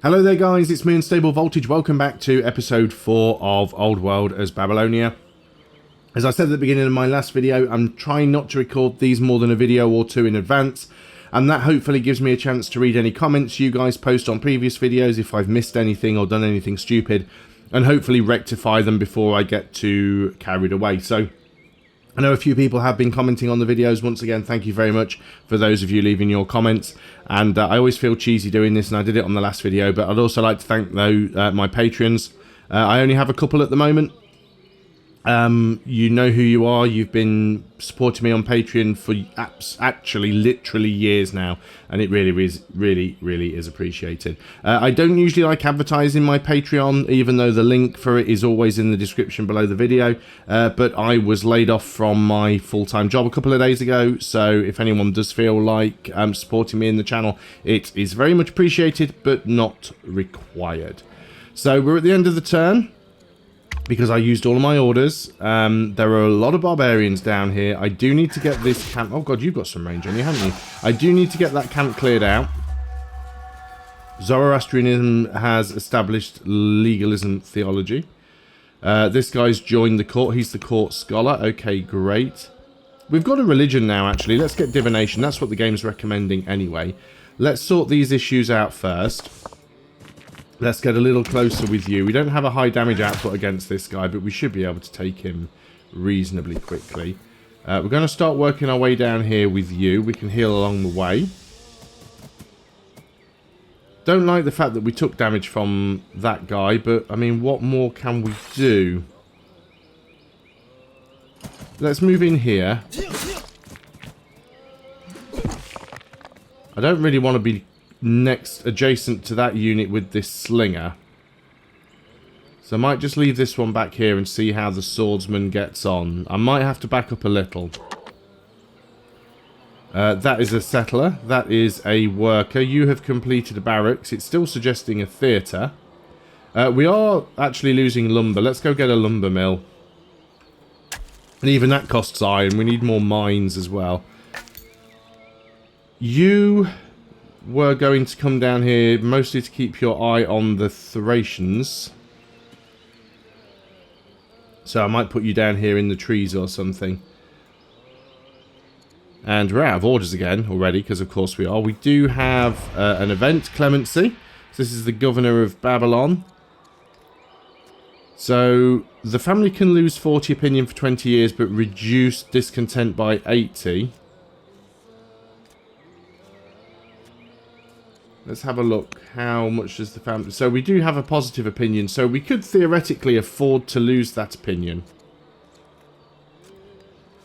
Hello there guys, it's me Unstable Voltage. Welcome back to episode 4 of Old World as Babylonia. As I said at the beginning of my last video, I'm trying not to record these more than a video or two in advance, and that hopefully gives me a chance to read any comments you guys post on previous videos if I've missed anything or done anything stupid, and hopefully rectify them before I get too carried away. So I know a few people have been commenting on the videos. Once again, thank you very much for those of you leaving your comments. And I always feel cheesy doing this, and I did it on the last video, but I'd also like to thank my Patreons. I only have a couple at the moment. You know who you are. You've been supporting me on Patreon for actually literally years now, and it really is appreciated. I don't usually like advertising my Patreon, even though the link for it is always in the description below the video, but I was laid off from my full-time job a couple of days ago, so if anyone does feel like supporting me in the channel, it is very much appreciated but not required. So we're at the end of the turn, because I used all of my orders. There are a lot of barbarians down here. I do need to get this camp... Oh god, you've got some range on you, haven't you? I do need to get that camp cleared out. Zoroastrianism has established legalism theology. This guy's joined the court. He's the court scholar. Okay, great. We've got a religion now, actually. Let's get divination. That's what the game's recommending anyway. Let's sort these issues out first. Let's get a little closer with you. We don't have a high damage output against this guy, but we should be able to take him reasonably quickly. We're going to start working our way down here with you. We can heal along the way. Don't like the fact that we took damage from that guy, but, I mean, what more can we do? Let's move in here. I don't really want to be next adjacent to that unit with this slinger, so I might just leave this one back here and see how the swordsman gets on. I might have to back up a little. That is a settler. That is a worker. You have completed a barracks. It's still suggesting a theatre. We are actually losing lumber. Let's go get a lumber mill, and even that costs iron. We need more mines as well. You were going to come down here mostly to keep your eye on the Thracians, so I might put you down here in the trees or something. And we're out of orders again already, because of course we are. We do have an event, clemency. So this is the governor of Babylon. So the family can lose 40 opinion for 20 years but reduce discontent by 80. Let's have a look. How much does the family... So we do have a positive opinion, so we could theoretically afford to lose that opinion,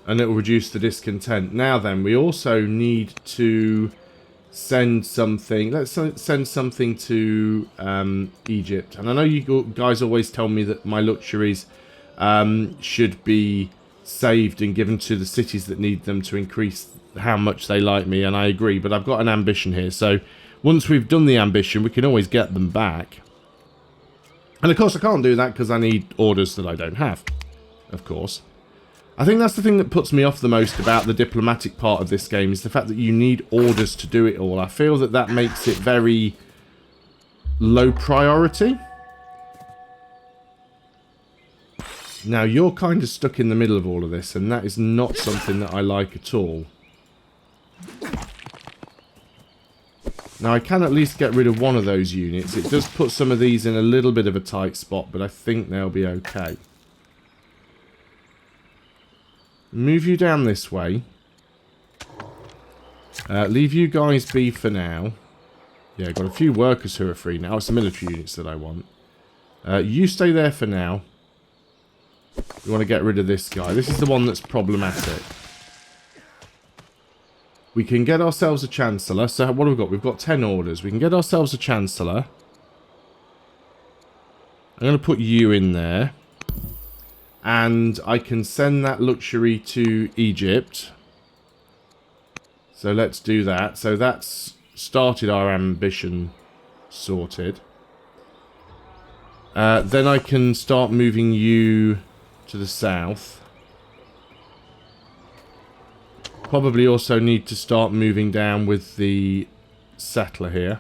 and it will reduce the discontent. Now then, we also need to send something. Let's send something to Egypt. And I know you guys always tell me that my luxuries should be saved and given to the cities that need them to increase how much they like me, and I agree, but I've got an ambition here, so once we've done the ambition, we can always get them back. And of course I can't do that because I need orders that I don't have, of course. I think that's the thing that puts me off the most about the diplomatic part of this game, is the fact that you need orders to do it all. I feel that that makes it very low priority. Now, you're kind of stuck in the middle of all of this, and that is not something that I like at all. Now, I can at least get rid of one of those units. It does put some of these in a little bit of a tight spot, but I think they'll be okay. Move you down this way. Leave you guys be for now. Yeah, got a few workers who are free now. It's the military units that I want. You stay there for now. We want to get rid of this guy. This is the one that's problematic. We can get ourselves a Chancellor. So what have we got? We've got 10 orders. We can get ourselves a Chancellor. I'm going to put you in there. And I can send that luxury to Egypt. So let's do that. So that's started our ambition sorted. Then I can start moving you to the south. Probably also need to start moving down with the settler here.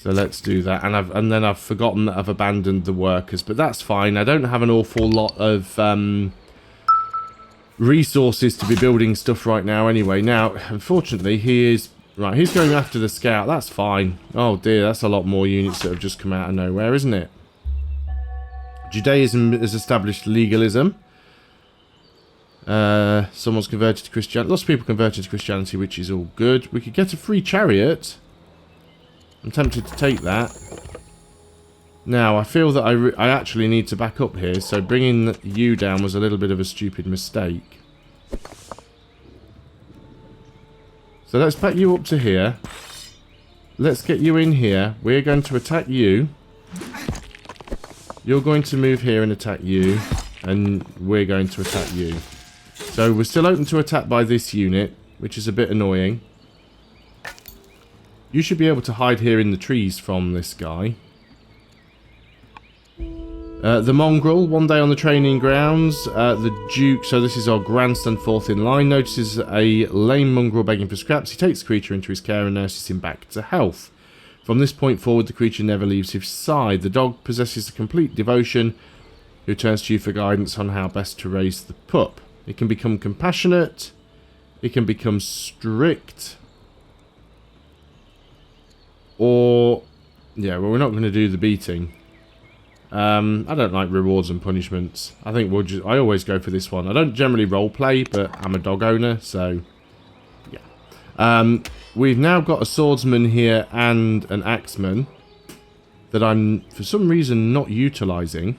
So let's do that. And then I've forgotten that I've abandoned the workers, but that's fine. I don't have an awful lot of resources to be building stuff right now anyway. Now, unfortunately, he's going after the scout. That's fine. Oh dear, that's a lot more units that have just come out of nowhere, isn't it? Judaism has established legalism. Someone's converted to Christianity. Lots of people converted to Christianity, which is all good. We could get a free chariot. I'm tempted to take that. Now, I feel that I actually need to back up here, so bringing you down was a little bit of a stupid mistake. So let's back you up to here. Let's get you in here. We're going to attack you. You're going to move here and attack you. And we're going to attack you. So we're still open to attack by this unit, which is a bit annoying. You should be able to hide here in the trees from this guy. The mongrel, one day on the training grounds. The Duke, so this is our grandson, fourth in line, notices a lame mongrel begging for scraps. He takes the creature into his care and nurses him back to health. From this point forward, the creature never leaves his side. The dog possesses a complete devotion, who turns to you for guidance on how best to raise the pup. It can become compassionate. It can become strict. Or, yeah, well, we're not going to do the beating. I don't like rewards and punishments. I think I always go for this one. I don't generally roleplay, but I'm a dog owner, so yeah. We've now got a swordsman here and an axeman that I'm, for some reason, not utilising.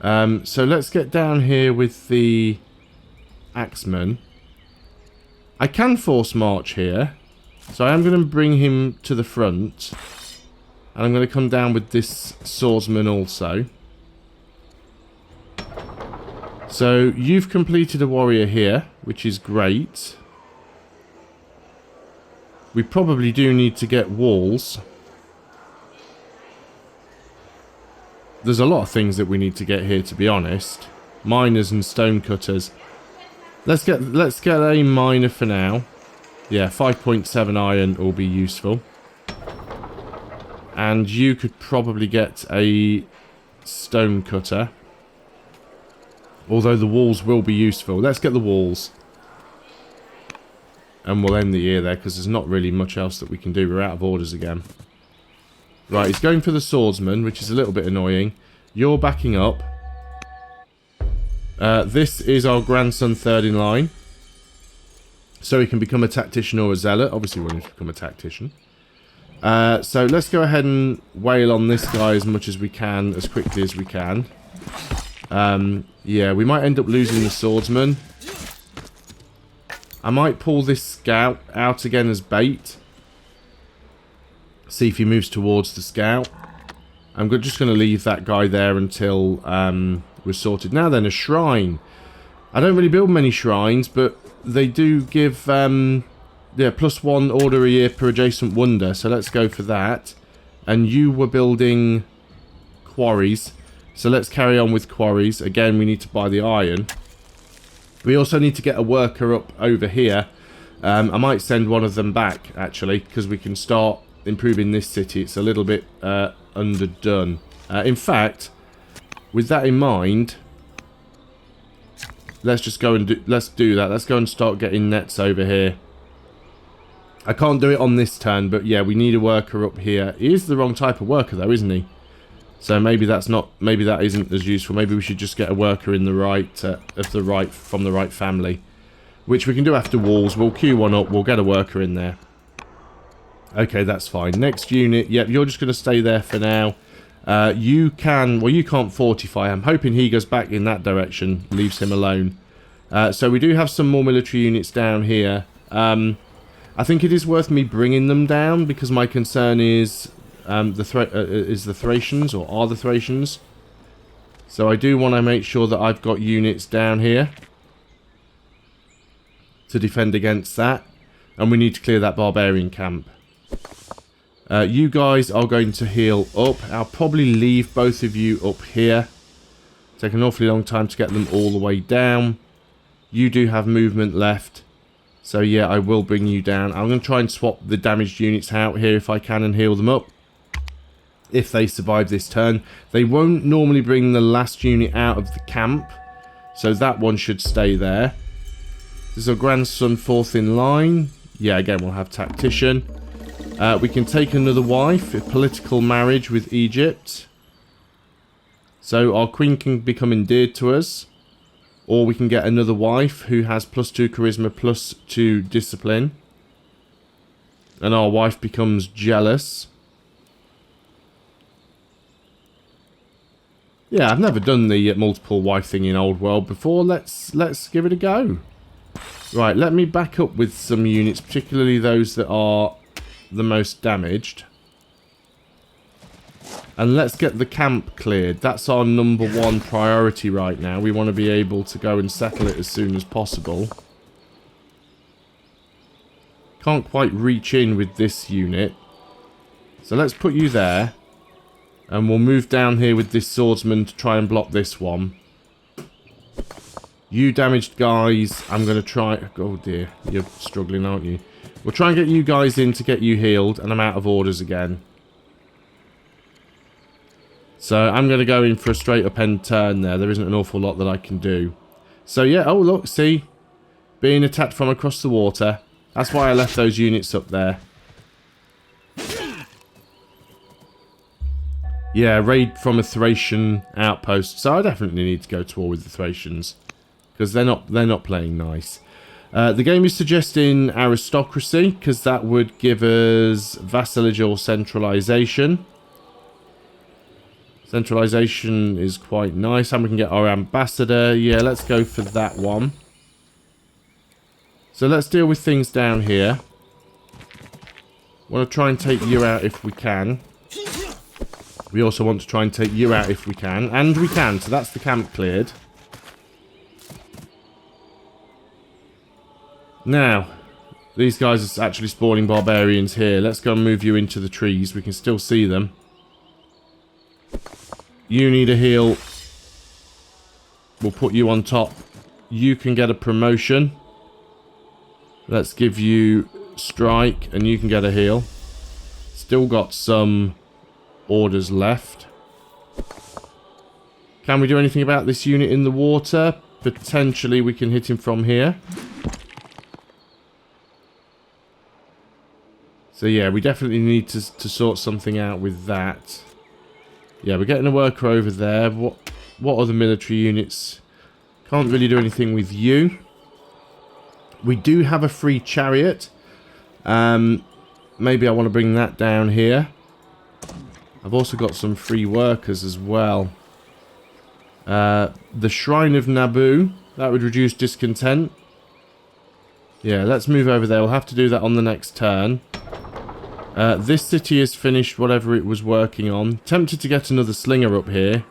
So let's get down here with the axeman. I can force march here. So I am going to bring him to the front. And I'm going to come down with this swordsman also. So you've completed a warrior here, which is great. We probably do need to get walls. There's a lot of things that we need to get here, to be honest. Miners and stonecutters. Let's get a miner for now. Yeah, 5.7 iron will be useful. And you could probably get a stonecutter. Although the walls will be useful. Let's get the walls. And we'll end the year there, because there's not really much else that we can do. We're out of orders again. Right, he's going for the swordsman, which is a little bit annoying. You're backing up. This is our grandson, third in line. So he can become a tactician or a zealot. Obviously, we want him to become a tactician. So let's go ahead and wail on this guy as much as we can, as quickly as we can. Yeah, we might end up losing the swordsman. I might pull this scout out again as bait. See if he moves towards the scout. I'm just going to leave that guy there until we're sorted. Now then, a shrine. I don't really build many shrines, but they do give yeah, +1 order a year per adjacent wonder. So let's go for that. And you were building quarries. So let's carry on with quarries. Again, we need to buy the iron. We also need to get a worker up over here. I might send one of them back, actually, because we can start improving this city. It's a little bit underdone. In fact, with that in mind, let's just go and let's do that. Let's go and start getting nets over here. I can't do it on this turn, but yeah, we need a worker up here. He is the wrong type of worker, though, isn't he? So maybe that's not. Maybe that isn't as useful. Maybe we should just get a worker in the right, from the right family, which we can do after walls. We'll queue one up. We'll get a worker in there. Okay, that's fine. Next unit. Yep, you're just going to stay there for now. You can. Well, you can't fortify. I'm hoping he goes back in that direction. Leaves him alone. So we do have some more military units down here. I think it is worth me bringing them down because my concern is the Thracians, or are the Thracians. So I do want to make sure that I've got units down here to defend against that. And we need to clear that barbarian camp. You guys are going to heal up. I'll probably leave both of you up here. Take an awfully long time to get them all the way down. You do have movement left. So yeah, I will bring you down. I'm going to try and swap the damaged units out here if I can and heal them up. If they survive this turn. They won't normally bring the last unit out of the camp. So that one should stay there. This is our grandson fourth in line. Yeah, again, we'll have tactician. We can take another wife. A political marriage with Egypt. So our queen can become endeared to us. Or we can get another wife who has +2 charisma, +2 discipline. And our wife becomes jealous. Yeah, I've never done the multiple wife thing in Old World before. Let's give it a go. Right, let me back up with some units, particularly those that are the most damaged. And let's get the camp cleared. That's our #1 priority right now. We want to be able to go and settle it as soon as possible. Can't quite reach in with this unit. So let's put you there. And we'll move down here with this swordsman to try and block this one. You damaged guys, I'm going to try... Oh dear, you're struggling, aren't you? We'll try and get you guys in to get you healed. And I'm out of orders again. So I'm going to go in for a straight up end turn there. There isn't an awful lot that I can do. So yeah, oh look, see? Being attacked from across the water. That's why I left those units up there. Yeah, raid from a Thracian outpost. So I definitely need to go to war with the Thracians. Because they're not playing nice. The game is suggesting aristocracy. Because that would give us vassalage or centralization. Centralization is quite nice. And we can get our ambassador. Yeah, let's go for that one. So let's deal with things down here. Want to try and take you out if we can. We also want to try and take you out if we can. And we can. So that's the camp cleared. Now, these guys are actually spawning barbarians here. Let's go and move you into the trees. We can still see them. You need a heal. We'll put you on top. You can get a promotion. Let's give you strike and you can get a heal. Still got some orders left. Can we do anything about this unit in the water? Potentially we can hit him from here. So yeah, we definitely need to sort something out with that. Yeah, we're getting a worker over there. What other military units? Can't really do anything with you. We do have a free chariot. Maybe I want to bring that down here. I've also got some free workers as well. The Shrine of Naboo. That would reduce discontent. Yeah, let's move over there. We'll have to do that on the next turn. This city has finished whatever it was working on. Tempted to get another slinger up here.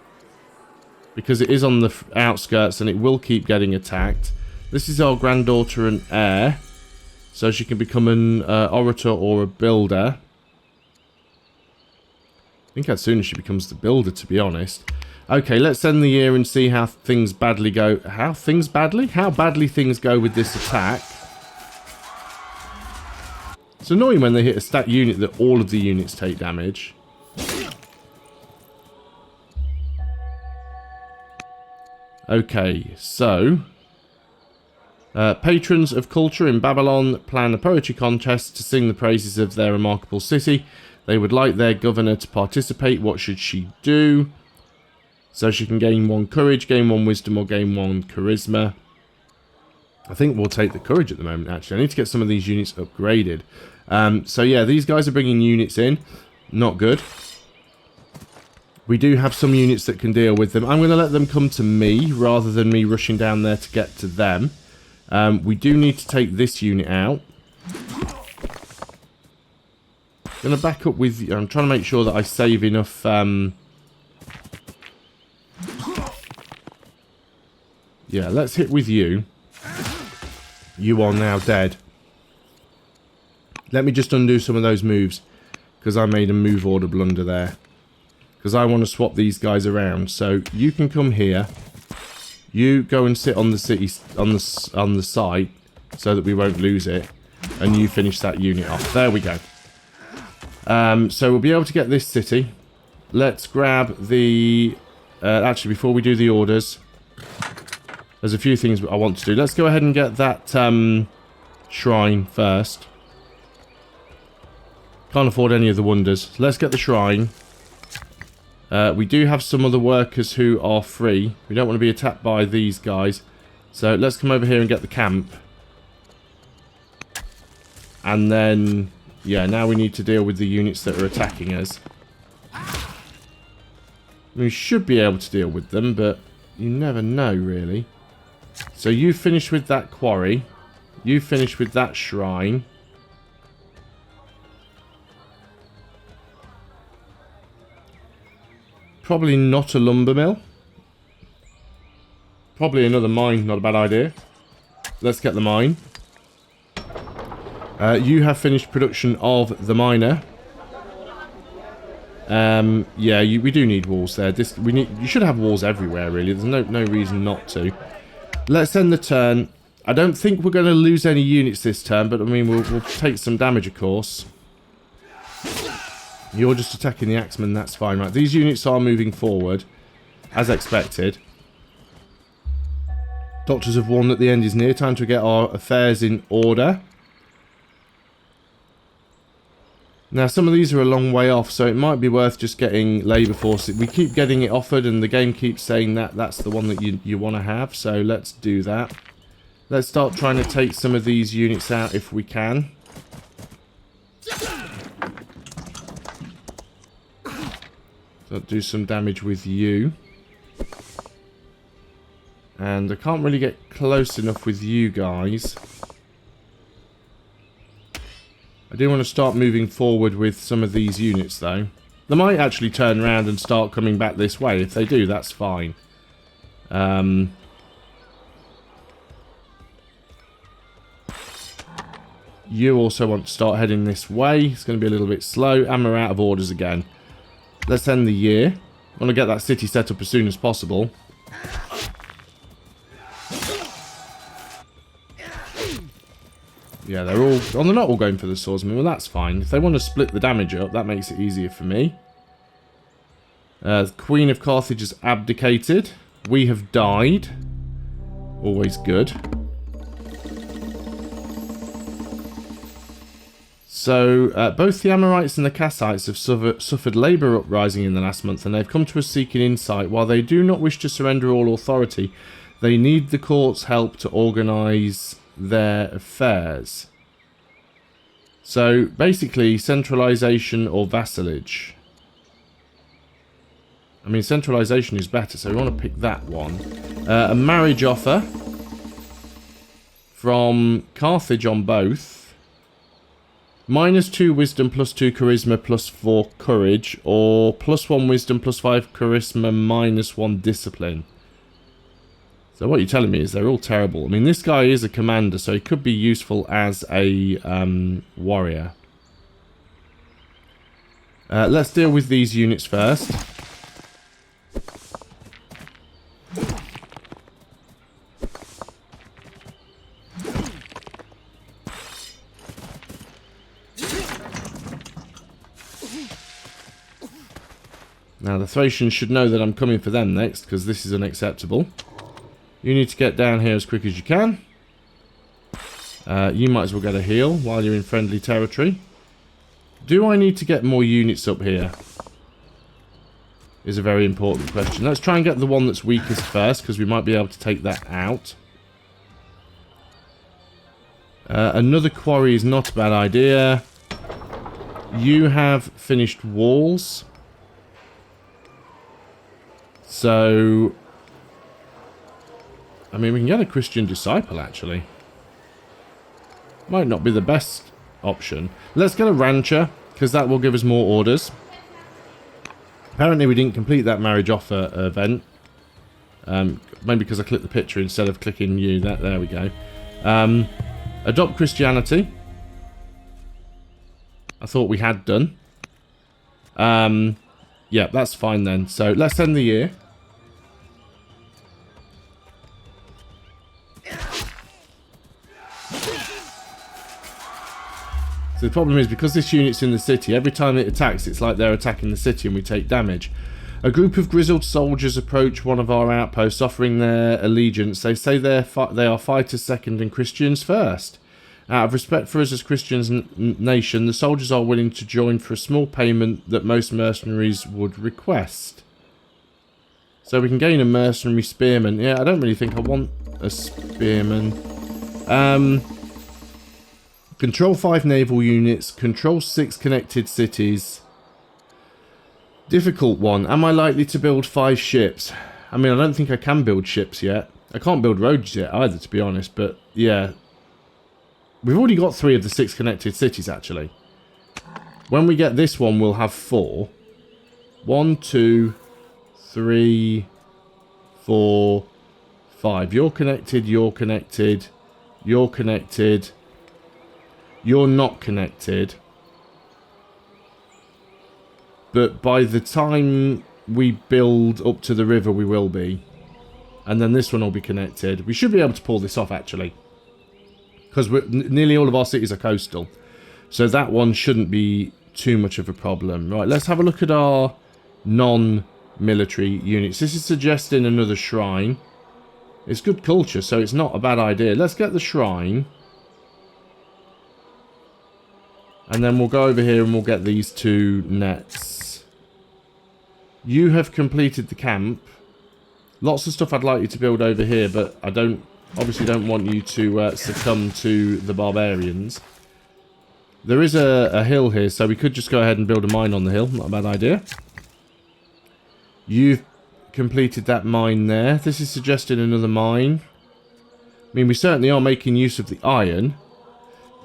Because it is on the outskirts and it will keep getting attacked. This is our granddaughter and heir. So she can become an orator or a builder. I think as soon as she becomes the builder, to be honest. Okay, let's end the year and see how things badly go. How things badly? How badly things go with this attack. It's annoying when they hit a stat unit that all of the units take damage. Okay, so... patrons of culture in Babylon plan a poetry contest to sing the praises of their remarkable city. They would like their governor to participate. What should she do? So she can gain 1 courage, gain 1 wisdom, or gain 1 charisma. I think we'll take the courage at the moment, actually. I need to get some of these units upgraded. So yeah, these guys are bringing units in. Not good. We do have some units that can deal with them. I'm going to let them come to me rather than me rushing down there to get to them. We do need to take this unit out. I'm going to back up with... I'm trying to make sure that I save enough... Yeah, let's hit with you. You are now dead. Let me just undo some of those moves. Because I made a move order blunder there. Because I want to swap these guys around. So you can come here. You go and sit on the city... on the site. so that we won't lose it. And you finish that unit off. There we go. So we'll be able to get this city. Let's grab the... actually, before we do the orders, there's a few things I want to do. Let's go ahead and get that shrine first. Can't afford any of the wonders. So let's get the shrine. We do have some other workers who are free. We don't want to be attacked by these guys. So let's come over here and get the camp. And then, yeah, now we need to deal with the units that are attacking us. We should be able to deal with them, but you never know, really. So you finish with that quarry. You finish with that shrine. Probably not a lumber mill. Probably another mine, not a bad idea. Let's get the mine. You have finished production of the miner. Yeah, we do need walls there. You should have walls everywhere, really. There's no reason not to. Let's end the turn. I don't think we're going to lose any units this turn, but I mean, we'll take some damage, of course. You're just attacking the axemen, that's fine, right? These units are moving forward, as expected. Doctors have warned that the end is near. Time to get our affairs in order. Now, some of these are a long way off, so it might be worth just getting labour force. We keep getting it offered, and the game keeps saying that that's the one that you want to have, so let's do that. Let's start trying to take some of these units out if we can. So do some damage with you. And I can't really get close enough with you guys. I do want to start moving forward with some of these units, though. They might actually turn around and start coming back this way. If they do, that's fine. You also want to start heading this way. It's going to be a little bit slow. And we're out of orders again. Let's end the year. I want to get that city set up as soon as possible. Yeah, they're all... Oh, they're not all going for the swordsman. Well, that's fine. If they want to split the damage up, that makes it easier for me. The Queen of Carthage has abdicated. We have died. Always good. So, both the Amorites and the Kassites have suffered labour uprising in the last month, and they've come to us seeking insight. While they do not wish to surrender all authority, they need the court's help to organise their affairs. So, basically, centralisation or vassalage. I mean, centralisation is better, so we want to pick that one. A marriage offer from Carthage on both. -2 wisdom, +2 charisma, +4 courage, or +1 wisdom, +5 charisma, -1 discipline. So what you're telling me is they're all terrible. I mean, this guy is a commander, so he could be useful as a warrior. Let's deal with these units first. Now, the Thracians should know that I'm coming for them next, because this is unacceptable. You need to get down here as quick as you can. You might as well get a heal while you're in friendly territory. Do I need to get more units up here? Is a very important question. Let's try and get the one that's weakest first, because we might be able to take that out. Another quarry is not a bad idea. You have finished walls. So, I mean, we can get a Christian disciple, actually. Might not be the best option. Let's get a rancher, because that will give us more orders. Apparently, we didn't complete that marriage offer event. Maybe because I clicked the picture instead of clicking you. There we go. Adopt Christianity. I thought we had done. Yeah, that's fine then. So, let's end the year. The problem is, because this unit's in the city, every time it attacks, it's like they're attacking the city and we take damage. A group of grizzled soldiers approach one of our outposts, offering their allegiance. They say they are fighters second and Christians first. Out of respect for us as Christians nation, the soldiers are willing to join for a small payment that most mercenaries would request. So we can gain a mercenary spearman. Yeah, I don't really think I want a spearman. Control 5 naval units. Control 6 connected cities. Difficult one. Am I likely to build 5 ships? I mean, I don't think I can build ships yet. I can't build roads yet either, to be honest. But, yeah. We've already got 3 of the 6 connected cities, actually. When we get this one, we'll have 4. 1, 2, 3, 4, 5. You're connected, you're connected, you're connected. You're not connected. But by the time we build up to the river, we will be. And then this one will be connected. We should be able to pull this off, actually. Because nearly all of our cities are coastal. So that one shouldn't be too much of a problem. Right, let's have a look at our non-military units. This is suggesting another shrine. It's good culture, so it's not a bad idea. Let's get the shrine. And then we'll go over here and we'll get these 2 nets. You have completed the camp. Lots of stuff I'd like you to build over here, but I obviously don't want you to succumb to the barbarians. There is a hill here, so we could just go ahead and build a mine on the hill. Not a bad idea. You've completed that mine there. This is suggesting another mine. I mean, we certainly are making use of the iron.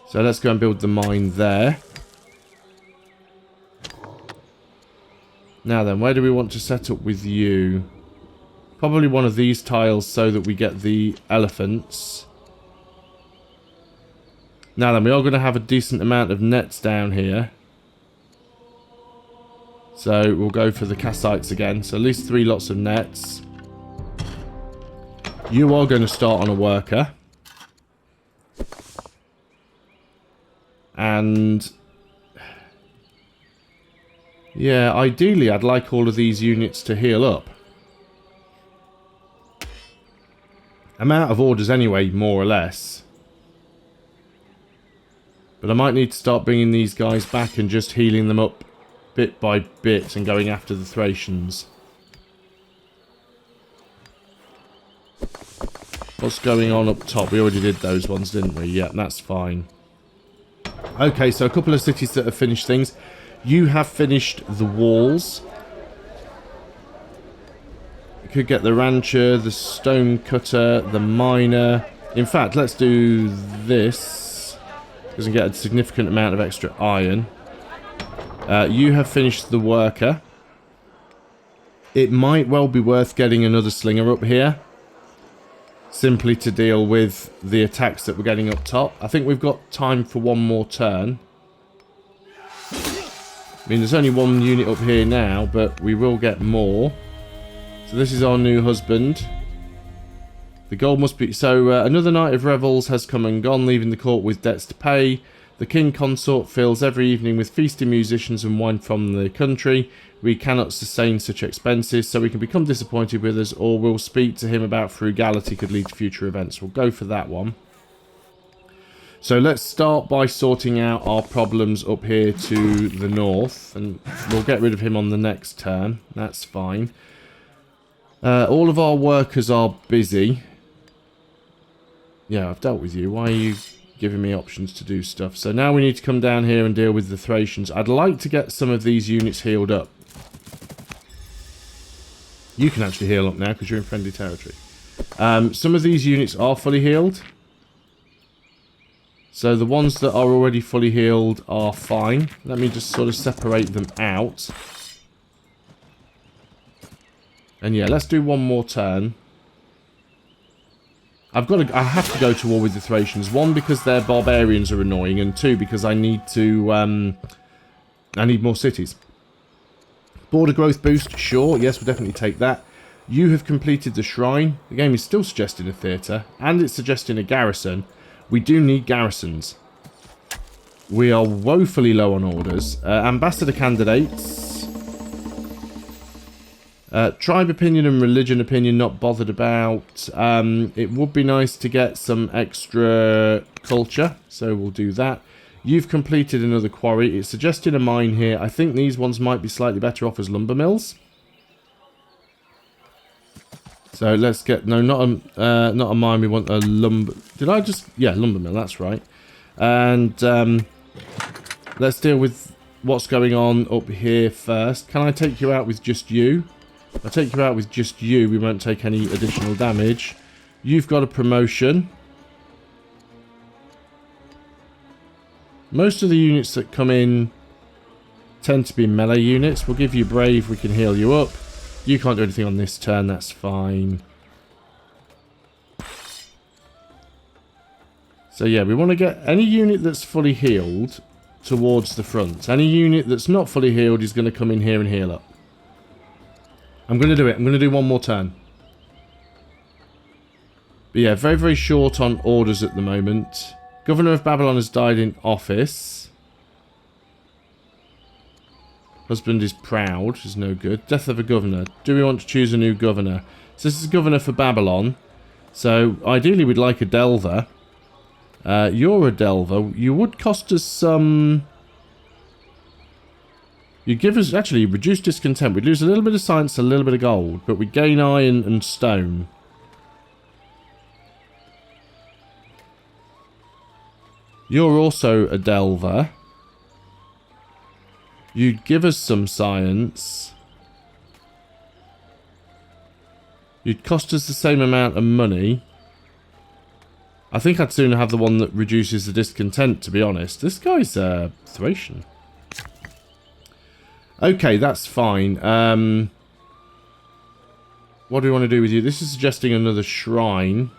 So let's go and build the mine there. Now then, where do we want to set up with you? Probably one of these tiles so that we get the elephants. Now then, we are going to have a decent amount of nets down here. So we'll go for the Kassites again. So at least 3 lots of nets. You are going to start on a worker. And yeah, ideally I'd like all of these units to heal up. I'm out of orders anyway, more or less. But I might need to start bringing these guys back and just healing them up bit by bit and going after the Thracians. What's going on up top? We already did those ones, didn't we? Yeah, that's fine. Okay, so a couple of cities that have finished things. You have finished the walls. You could get the rancher, the stone cutter, the miner. In fact, let's do this. Because we get a significant amount of extra iron. You have finished the worker. It might well be worth getting another slinger up here. Simply to deal with the attacks that we're getting up top. I think we've got time for one more turn. I mean, there's only 1 unit up here now, but we will get more. So this is our new husband. The goal must be... So, another night of revels has come and gone, leaving the court with debts to pay. The king consort fills every evening with feasting musicians and wine from the country. We cannot sustain such expenses, so we can become disappointed with us, or we'll speak to him about frugality could lead to future events. We'll go for that one. So let's start by sorting out our problems up here to the north, and we'll get rid of him on the next turn. That's fine. All of our workers are busy. Yeah, I've dealt with you. Why are you giving me options to do stuff? So now we need to come down here and deal with the Thracians. I'd like to get some of these units healed up. You can actually heal up now because you're in friendly territory. Some of these units are fully healed. So the ones that are already fully healed are fine. Let me just sort of separate them out. And yeah, let's do one more turn. I have to go to war with the Thracians. 1, because their barbarians are annoying, and 2, because I need to, I need more cities. Border growth boost, sure, yes, we'll definitely take that. You have completed the shrine. The game is still suggesting a theatre, and it's suggesting a garrison. We do need garrisons. We are woefully low on orders. Ambassador candidates. Tribe opinion and religion opinion not bothered about. It would be nice to get some extra culture, so we'll do that. You've completed another quarry. It's suggesting a mine here. I think these ones might be slightly better off as lumber mills. So let's get... No, not a mine. We want a lumber... Did I just... Yeah, lumber mill. That's right. And let's deal with what's going on up here first. Can I take you out with just you? If I take you out with just you, we won't take any additional damage. You've got a promotion. Most of the units that come in tend to be melee units. We'll give you brave, we can heal you up. You can't do anything on this turn, that's fine. So yeah, we want to get any unit that's fully healed towards the front. Any unit that's not fully healed is going to come in here and heal up. I'm going to do it. I'm going to do one more turn. But yeah, very, very short on orders at the moment. Governor of Babylon has died in office. Husband is proud, is no good. Death of a governor. Do we want to choose a new governor? So this is governor for Babylon. So ideally we'd like a delver. You're a delver. You would cost us some... You give us... Actually, reduce discontent. We'd lose a little bit of science, a little bit of gold. But we gain iron and stone. You're also a delver. You'd give us some science. You'd cost us the same amount of money. I think I'd sooner have the one that reduces the discontent, to be honest. This guy's Thracian. Okay, that's fine. What do we want to do with you? This is suggesting another shrine.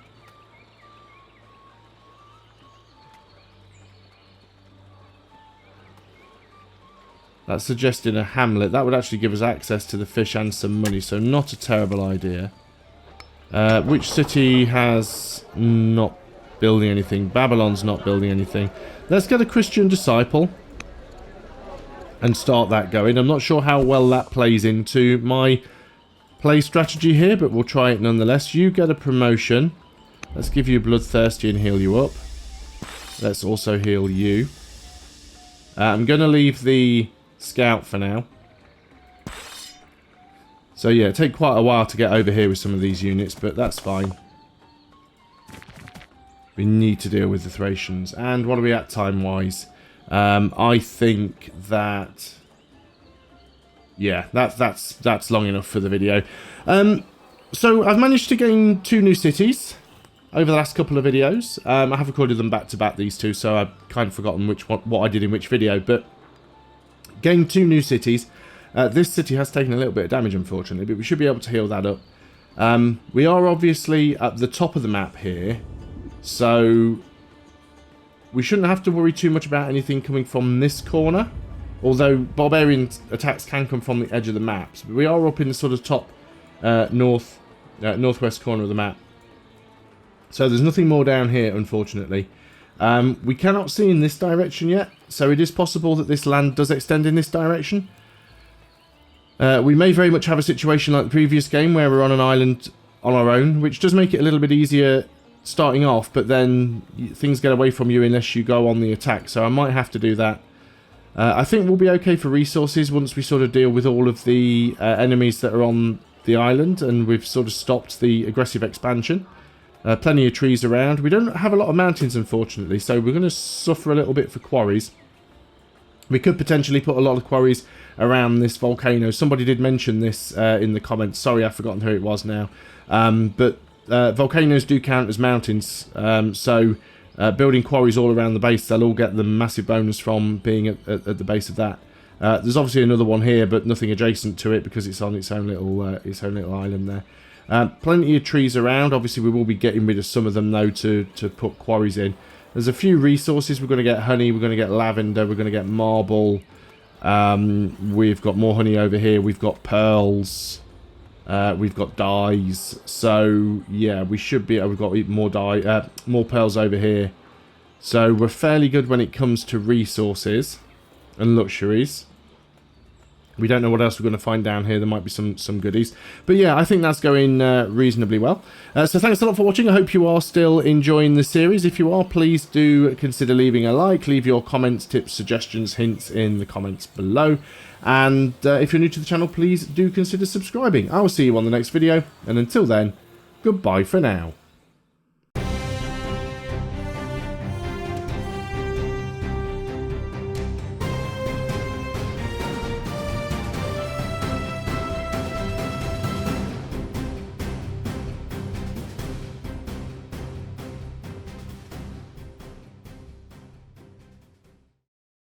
That's suggesting a hamlet. That would actually give us access to the fish and some money, so not a terrible idea. Which city has not building anything? Babylon's not building anything. Let's get a Christian disciple and start that going. I'm not sure how well that plays into my play strategy here, but we'll try it nonetheless. You get a promotion. Let's give you bloodthirsty and heal you up. Let's also heal you. I'm going to leave the scout for now. So yeah, it'll take quite a while to get over here with some of these units, but that's fine. We need to deal with the Thracians. And what are we at time-wise? I think that... Yeah, that's long enough for the video. So I've managed to gain 2 new cities over the last couple of videos. I have recorded them back to back, these two, so I've kind of forgotten what I did in which video, but gained 2 new cities. This city has taken a little bit of damage, unfortunately, but we should be able to heal that up. We are obviously at the top of the map here, so we shouldn't have to worry too much about anything coming from this corner, although barbarian attacks can come from the edge of the maps. But we are up in the sort of top northwest corner of the map. So there's nothing more down here, unfortunately. We cannot see in this direction yet, so it is possible that this land does extend in this direction. We may very much have a situation like the previous game where we're on an island on our own, which does make it a little bit easier starting off, but then things get away from you unless you go on the attack, so I might have to do that. I think we'll be okay for resources once we sort of deal with all of the enemies that are on the island, and we've sort of stopped the aggressive expansion. Plenty of trees around. We don't have a lot of mountains, unfortunately, so we're going to suffer a little bit for quarries. We could potentially put a lot of quarries around this volcano. Somebody did mention this in the comments. Sorry, I've forgotten who it was now. But volcanoes do count as mountains, so building quarries all around the base, they'll all get the massive bonus from being at the base of that. There's obviously another one here, but nothing adjacent to it because it's on its own little island there. Plenty of trees around. Obviously, we will be getting rid of some of them, though, to put quarries in. There's a few resources. We're going to get honey. We're going to get lavender. We're going to get marble. We've got more honey over here. We've got pearls. We've got dyes. So, yeah, we should be... we've got more pearls over here. So we're fairly good when it comes to resources and luxuries. We don't know what else we're going to find down here. There might be some goodies. But yeah, I think that's going reasonably well. So thanks a lot for watching. I hope you are still enjoying the series. If you are, please do consider leaving a like. Leave your comments, tips, suggestions, hints in the comments below. And if you're new to the channel, please do consider subscribing. I will see you on the next video. And until then, goodbye for now.